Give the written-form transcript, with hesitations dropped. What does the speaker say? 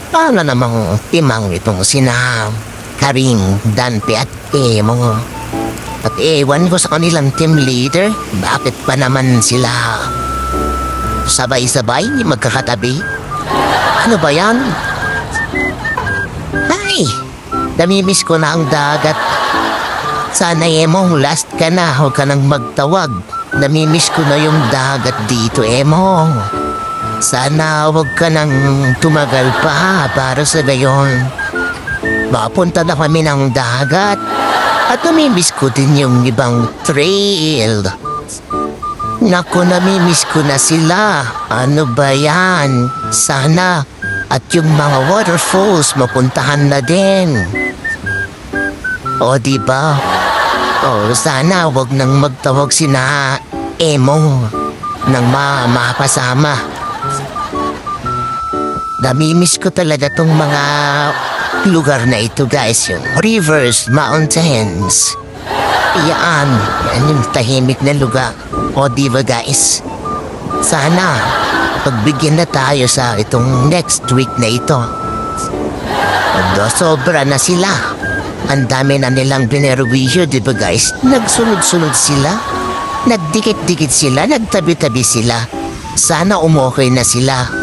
Paano namang timang itong sina Karing, Dante at Emo? At ewan ko sa kanilang team leader, bakit pa naman sila sabay-sabay magkakatabi? Ano ba yan? Ay, namimiss ko na ang dagat. Sana Emo, last ka na, huwag ka nang magtawag. Namimiss ko na yung dagat dito, Emo. Sana huwag ka nang tumagal pa para sa gayon. Mapunta na kami ng dagat. At namimiss ko din yung ibang trail. Naku, namimiss ko na sila. Ano ba yan? Sana at yung mga waterfalls mapuntahan na din. O diba? O sana huwag nang magtawag sina Emo nang mapasama. Namimiss ko talaga tong mga lugar na ito, guys. Yung rivers, mountains. Yan yung tahimik na lugar. O diba, guys? Sana pagbigyan na tayo sa itong next week na ito. Sobra na sila. Ang dami na nilang binerwisyo, diba, guys? Nagsunod-sunod sila. Nagdikit-dikit sila. Nagtabi-tabi sila. Sana umokay na sila.